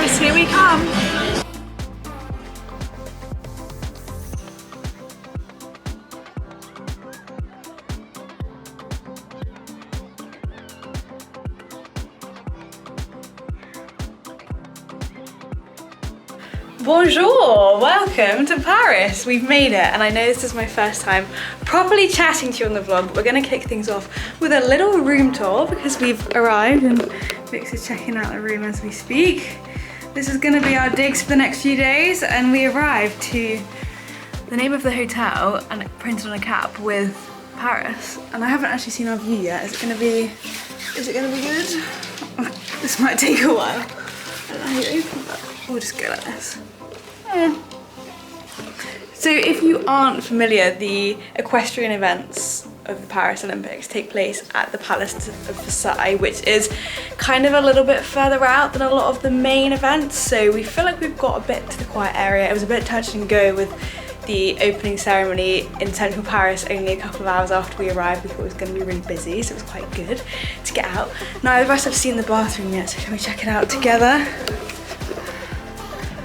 Paris, here we come. Bonjour, welcome to Paris. We've made it, and I know this is my first time properly chatting to you on the vlog, but we're gonna kick things off with a little room tour because we've arrived and Vix is checking out the room as we speak. This is gonna be our digs for the next few days, and we arrived to the name of the hotel and it printed on a cap with Paris, and I haven't actually seen our view yet. Is it gonna be good? This might take a while. I don't know how you open that. We'll just go like this. So if you aren't familiar, the equestrian events of the Paris Olympics take place at the Palace of Versailles, which is kind of a little bit further out than a lot of the main events. So we feel like we've got a bit to the quiet area. It was a bit touch and go with the opening ceremony in central Paris only a couple of hours after we arrived. We thought it was going to be really busy, so it was quite good to get out. Neither of us have seen the bathroom yet, so can we check it out together?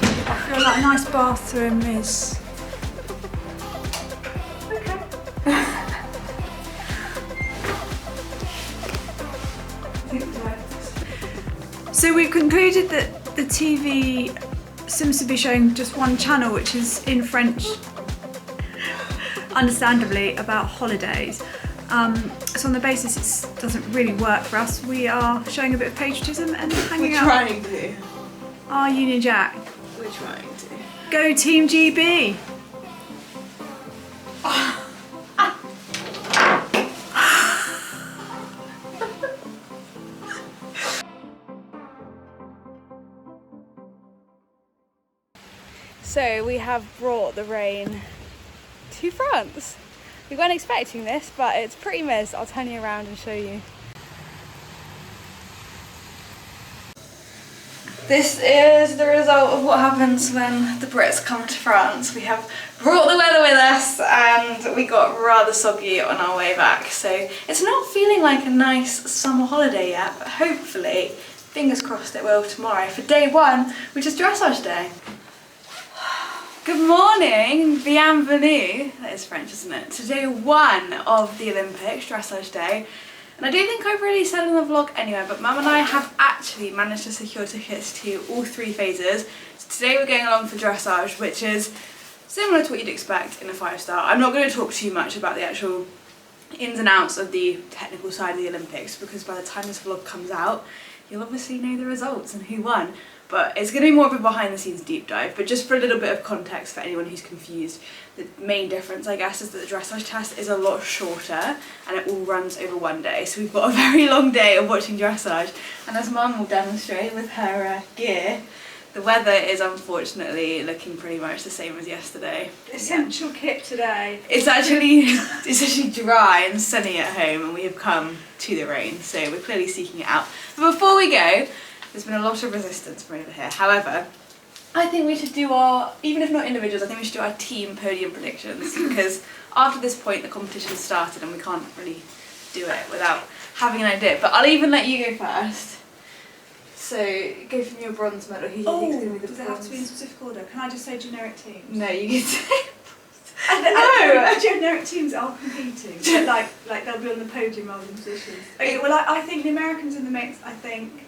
I feel like a nice bathroom is... So we've concluded that the TV seems to be showing just one channel, which is in French, understandably, about holidays. So on the basis it doesn't really work for us, we are showing a bit of patriotism and hanging out. We're trying to. Our Union Jack. We're trying to. Go Team GB! So we have brought the rain to France. We weren't expecting this, but it's pretty miss. I'll turn you around and show you. This is the result of what happens when the Brits come to France. We have brought the weather with us and we got rather soggy on our way back. So it's not feeling like a nice summer holiday yet, but hopefully, fingers crossed it will tomorrow for day one, which is dressage day. Good morning, bienvenue, that is French, isn't it? To day one of the Olympics, dressage day. And I don't think I've really said in the vlog anywhere, but Mum and I have actually managed to secure tickets to all three phases. So today we're going along for dressage, which is similar to what you'd expect in a 5-star. I'm not going to talk too much about the actual ins and outs of the technical side of the Olympics, because by the time this vlog comes out, you'll obviously know the results and who won. But it's going to be more of a behind the scenes deep dive. But just for a little bit of context for anyone who's confused, the main difference I guess is that the dressage test is a lot shorter and it all runs over one day. So we've got a very long day of watching dressage, and as Mum will demonstrate with her gear, the weather is unfortunately looking pretty much the same as yesterday. Essential kit today. It's actually dry and sunny at home, and we have come to the rain, so we're clearly seeking it out. But before we go, there's been a lot of resistance from over here. However, I think we should do our, even if not individuals, I think we should do our team podium predictions, because after this point the competition started and we can't really do it without having an idea. But I'll even let you go first. So go from your bronze medal. Who do you think is going to be the bronze? Does it have to be in specific order? Can I just say generic teams? No, you can say. No, generic teams are competing. But like they'll be on the podium rather than positions. Okay, well I think the Americans in the mix. I think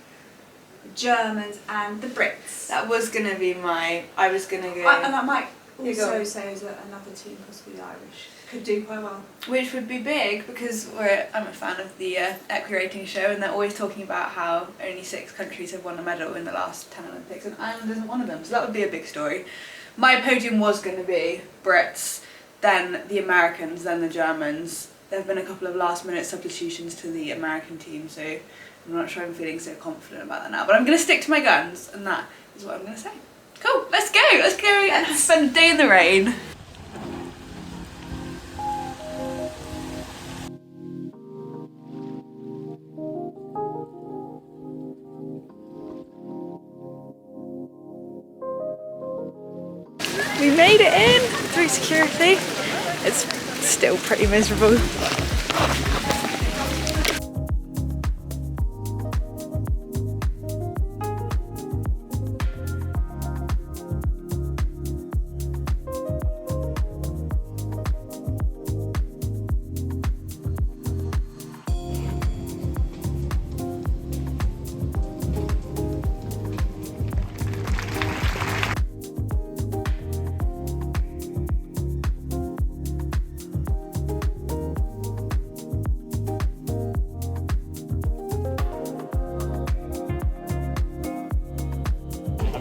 the Germans and the Brits. That was going to be I was going to go. And I might also say that another team, possibly the Irish, could do quite well. Which would be big, because I'm a fan of the Equi Rating show, and they're always talking about how only 6 countries have won a medal in the last 10 Olympics, and Ireland isn't one of them, so that would be a big story. My podium was going to be Brits, then the Americans, then the Germans. There have been a couple of last minute substitutions to the American team, so I'm not sure I'm feeling so confident about that now, but I'm going to stick to my guns, and that is what I'm going to say. Cool, let's go and spend a day in the rain. We made it in through security. It's still pretty miserable.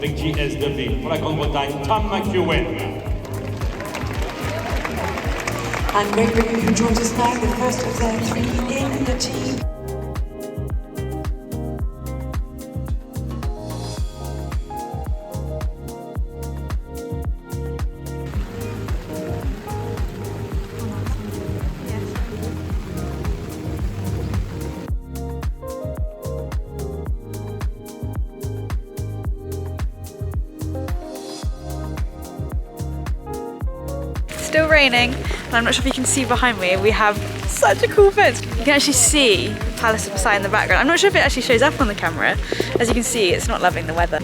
avec JS2B. Pour la Grande-Bretagne, Tom McEwen. And Great Britain, who joins us now, the first of their three in the team. Still raining, and I'm not sure if you can see behind me, we have such a cool fence. You can actually see the Palace of Versailles in the background. I'm not sure if it actually shows up on the camera. As you can see, it's not loving the weather.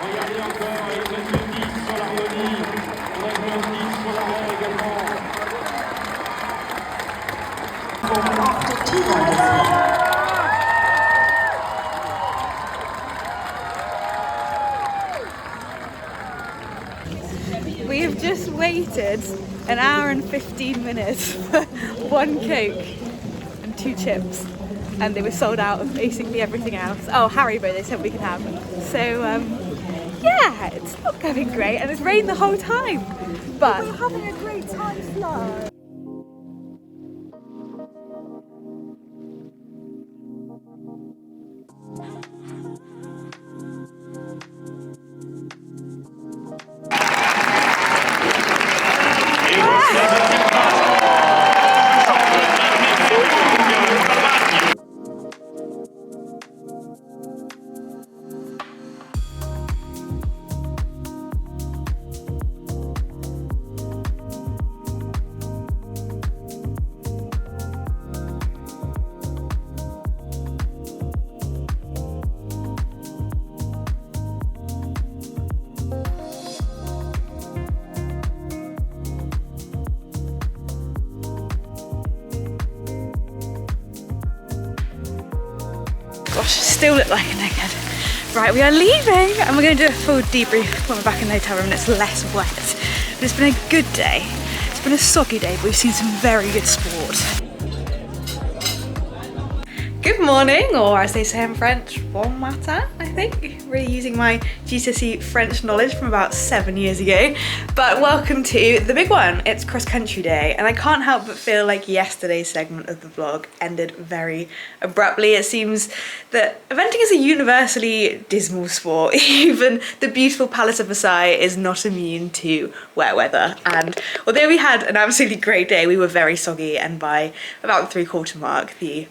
Regardez encore avec le 10 sur l'harmonie, avec le 10 sur l'arrêt également. We have just waited an hour and 15 minutes for one Coke and 2 chips, and they were sold out of basically everything else. Oh, Haribo they said we could have. So yeah, it's not going great, and it's rained the whole time, but we're having a great time, Flo. Gosh, still look like a naked. Right, we are leaving and we're going to do a full debrief when we're back in the hotel room and it's less wet. But it's been a good day. It's been a soggy day, but we've seen some very good sport. Good morning, or as they say in French, bon matin, I think. Really using my GCSE French knowledge from about 7 years ago. But welcome to the big one. It's cross country day, and I can't help but feel like yesterday's segment of the vlog ended very abruptly. It seems that eventing is a universally dismal sport. Even the beautiful Palace of Versailles is not immune to wet weather. And although we had an absolutely great day, we were very soggy, and by about the 3/4 mark, the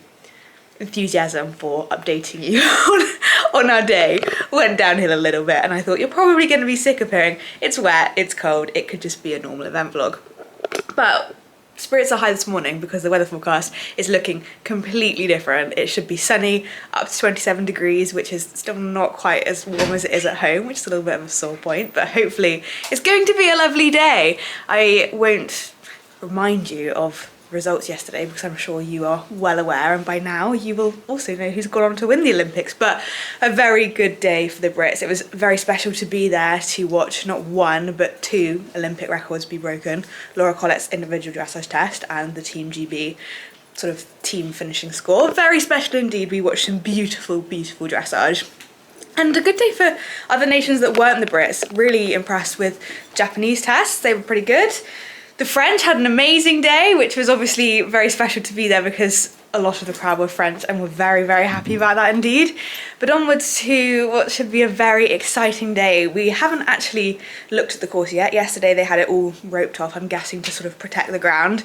enthusiasm for updating you on our day went downhill a little bit, and I thought you're probably going to be sick of hearing it's wet, it's cold, it could just be a normal event vlog. But spirits are high this morning because the weather forecast is looking completely different. It should be sunny, up to 27 degrees, which is still not quite as warm as it is at home, which is a little bit of a sore point, but hopefully it's going to be a lovely day. I won't remind you of results yesterday because I'm sure you are well aware, and by now you will also know who's gone on to win the Olympics, but a very good day for the Brits. It was very special to be there to watch not one but 2 Olympic records be broken. Laura Collett's individual dressage test and the Team GB sort of team finishing score. Very special indeed. We watched some beautiful, beautiful dressage. And a good day for other nations that weren't the Brits. Really impressed with Japanese tests. They were pretty good. The French had an amazing day, which was obviously very special to be there because a lot of the crowd were French, and we're very, very happy about that indeed. But onwards to what should be a very exciting day. We haven't actually looked at the course yet. Yesterday they had it all roped off, I'm guessing to sort of protect the ground.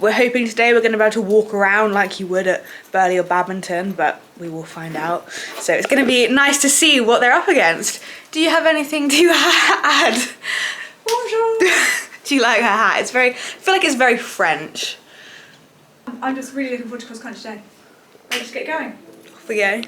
We're hoping today we're going to be able to walk around like you would at Burghley or Badminton, but we will find out. So it's going to be nice to see what they're up against. Do you have anything to add? Bonjour. Do you like her hat? It's very, I feel like it's very French. I'm just really looking forward to cross country day. Let's just get going. Off we go.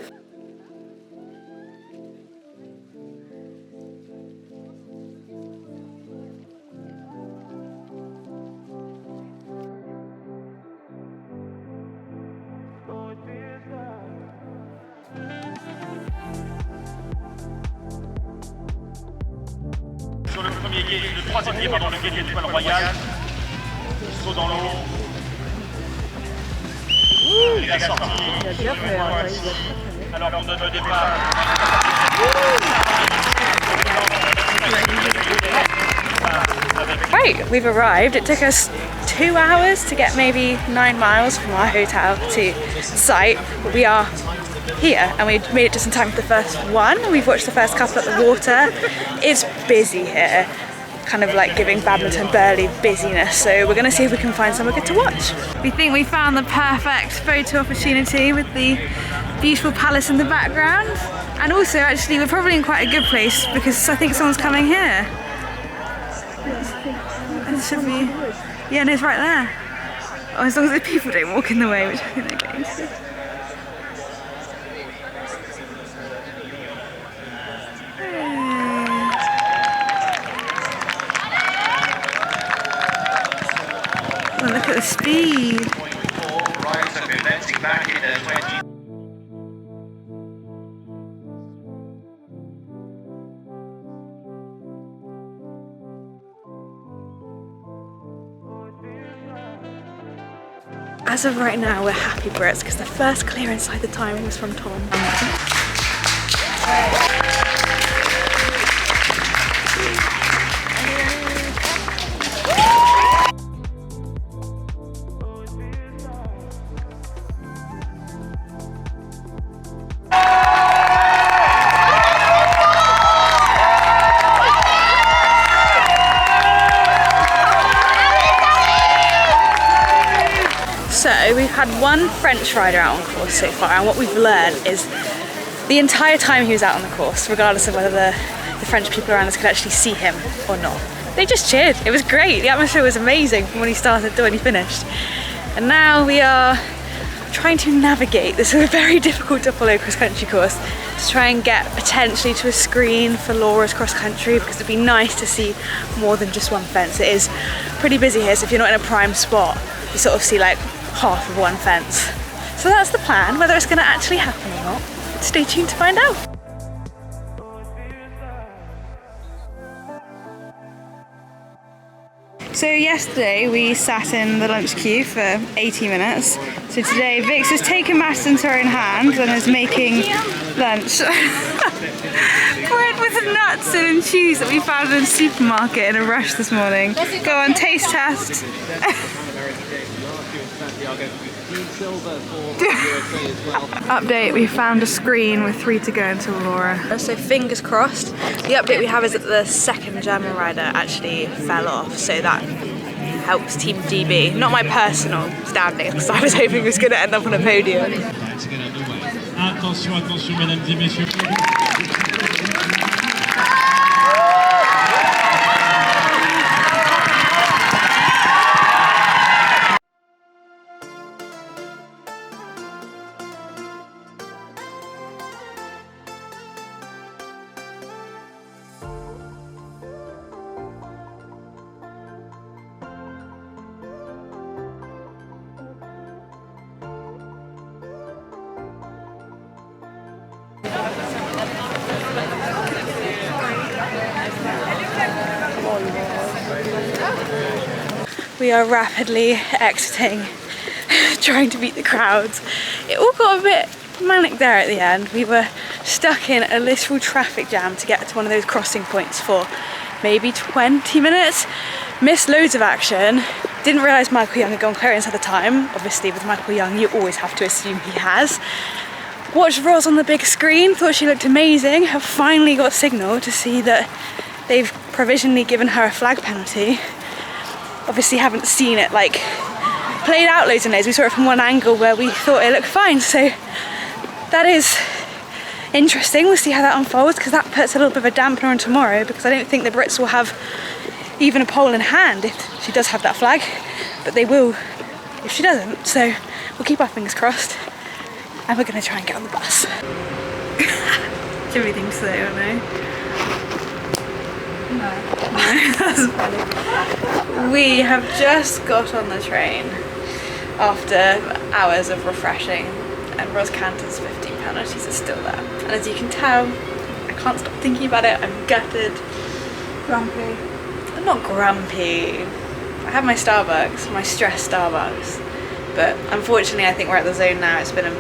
sur le premier guet, le troisième guet, pardon, le guet de l'Étoile Royale. Saut dans l'eau. Et la sortie. Alors on donne le départ. Right, we've arrived. It took us 2 hours to get maybe 9 miles from our hotel to site, but we are here and we made it just in time for the first one. We've watched the first couple at the water. It's busy here, kind of like giving badminton Burley busyness, so we're gonna see if we can find somewhere good to watch. We think we found the perfect photo opportunity with the beautiful palace in the background, and also actually we're probably in quite a good place because I think someone's coming here. It should be, yeah, no, it's right there. Oh, as long as the people don't walk in the way, which I think they're going to. Oh, look at the speed. As of right now, we're happy Brits because the first clear inside the time was from Tom. So we've had one French rider out on course so far, and what we've learned is the entire time he was out on the course, regardless of whether the French people around us could actually see him or not, they just cheered. It was great. The atmosphere was amazing from when he started to when he finished. And now we are trying to navigate this very difficult to follow cross-country course to try and get potentially to a screen for Laura's cross-country, because it'd be nice to see more than just one fence. It is pretty busy here, so if you're not in a prime spot, you sort of see like half of one fence. So that's the plan. Whether it's going to actually happen or not, stay tuned to find out. So yesterday we sat in the lunch queue for 80 minutes. So today Vix has taken matters into her own hands and is making lunch. Bread with nuts and cheese that we found in the supermarket in a rush this morning. Go on, taste test. Update, we found a screen with 3 to go until Laura. So fingers crossed. The update we have is that the second German rider actually fell off, so that helps Team DB. Not my personal standing, because I was hoping he was going to end up on a podium. Attention, attention, mesdames et messieurs. We are rapidly exiting, trying to beat the crowds. It all got a bit manic there at the end. We were stuck in a literal traffic jam to get to one of those crossing points for maybe 20 minutes. Missed loads of action. Didn't realise Michael Young had gone clearance at the time. Obviously with Michael Young you always have to assume he has. Watched Roz on the big screen, thought she looked amazing. Have finally got signal to see that they've provisionally given her a flag penalty. Obviously haven't seen it like played out loads and loads. We saw it from one angle where we thought it looked fine, so that is interesting. We'll see how that unfolds, because that puts a little bit of a dampener on tomorrow, because I don't think the Brits will have even a pole in hand if she does have that flag, but they will if she doesn't, so we'll keep our fingers crossed and we're going to try and get on the bus. Jimmy thinks so, I don't know. No, that's funny. We have just got on the train after hours of refreshing, and Ros Cantor's 15 penalties are still there. And as you can tell, I can't stop thinking about it. I'm gutted. Grumpy. I'm not grumpy. I have my Starbucks, my stressed Starbucks. But unfortunately, I think we're at the zone now. It's been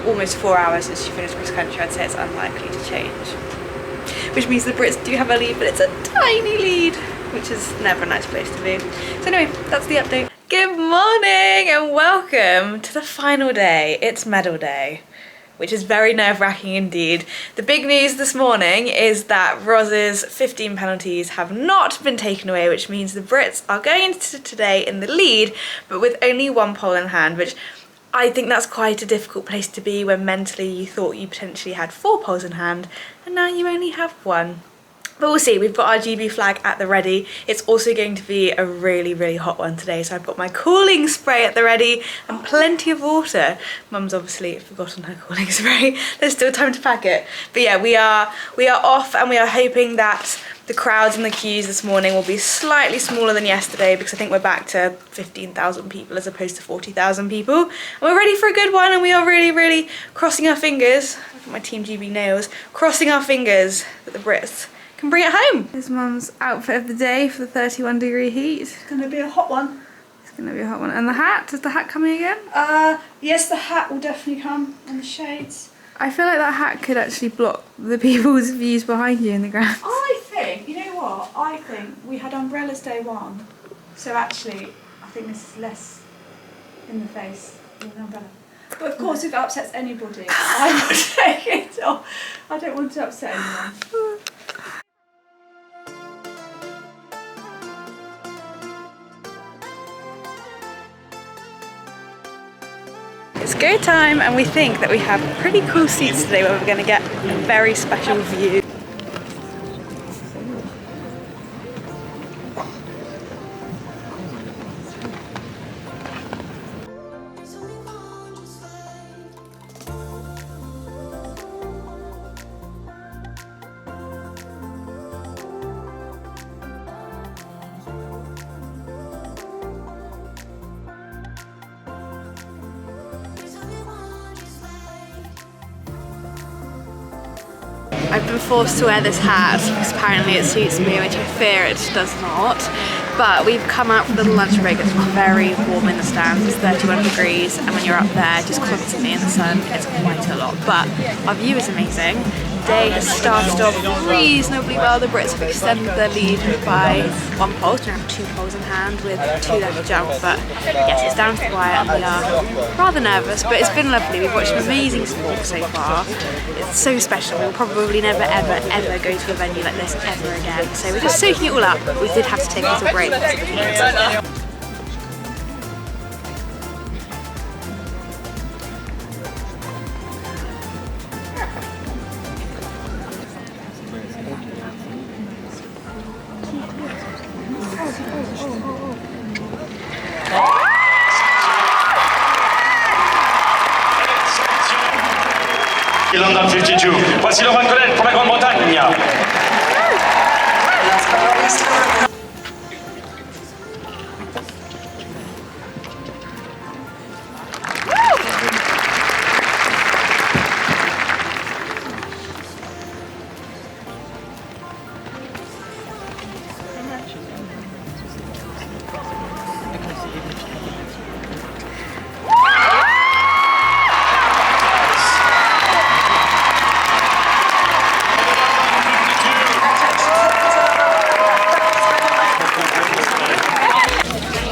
almost 4 hours since she finished cross country. I'd say it's unlikely to change. Which means the Brits do have a lead, but it's a tiny lead, which is never a nice place to be. So anyway, that's the update. Good morning and welcome to the final day. It's medal day, which is very nerve-wracking indeed. The big news this morning is that Roz's 15 penalties have not been taken away, which means the Brits are going into today in the lead, but with only 1 pole in hand, which I think that's quite a difficult place to be when mentally you thought you potentially had 4 poles in hand, and now you only have 1. But we'll see, we've got our GB flag at the ready. It's also going to be a really, really hot one today, so I've got my cooling spray at the ready and plenty of water. Mum's obviously forgotten her cooling spray. There's still time to pack it. But yeah, we are off, and we are hoping that the crowds and the queues this morning will be slightly smaller than yesterday, because I think we're back to 15,000 people as opposed to 40,000 people. And we're ready for a good one, and we are really, really crossing our fingers. Look at my Team GB nails. Crossing our fingers that the Brits can bring it home. Here's Mum's outfit of the day for the 31-degree heat. It's gonna be a hot one. It's gonna be a hot one. And the hat, is the hat coming again? Yes, the hat will definitely come, and the shades. I feel like that hat could actually block the people's views behind you in the ground. I think, you know what? I think we had umbrellas day 1, so actually, I think this is less in the face than an umbrella. But of course, if it upsets anybody, I will take it off. I don't want to upset anyone. It's go time, and we think that we have pretty cool seats today where we're going to get a very special view. I've been forced to wear this hat because apparently it suits me, which I fear it does not. But we've come out for the lunch break. It's very warm in the stands. It's 31 degrees, and when you're up there just constantly in the sun, it's quite a lot. But our view is amazing. The day has started off reasonably well. The Brits have extended their lead by 1 pole. So we have 2 poles in hand with 2 left to jump. But yes, it's down to the wire, and we are rather nervous, but it's been lovely. We've watched amazing sport so far. It's so special. We'll probably never ever ever go to a venue like this ever again. So we're just soaking it all up. We did have to take a little break. London 52. Voici le Van pour la Grande-Bretagne.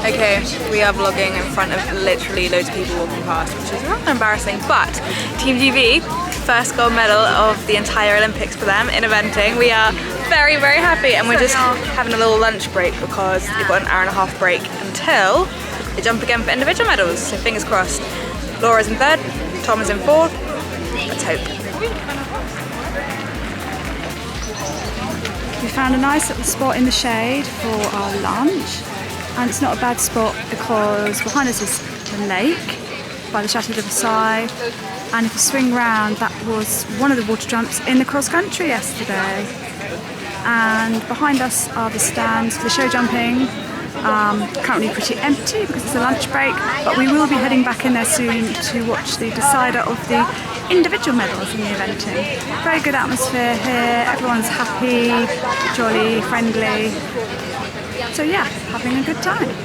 Okay, we are vlogging in front of literally loads of people walking past, which is rather embarrassing, but Team GB, first gold medal of the entire Olympics for them in eventing. We are very, very happy, and we're just having a little lunch break because we've got an hour-and-a-half break until they jump again for individual medals, so fingers crossed. Laura's in 3rd, Tom is in 4th, let's hope. We found a nice little spot in the shade for our lunch, and it's not a bad spot because behind us is the lake by the Chateau de Versailles, and if you swing round, that was one of the water jumps in the cross country yesterday. And behind us are the stands for the show jumping, currently pretty empty because it's a lunch break, but we will be heading back in there soon to watch the decider of the individual medals in the eventing. Very good atmosphere here, everyone's happy, jolly, friendly. So yeah, having a good time.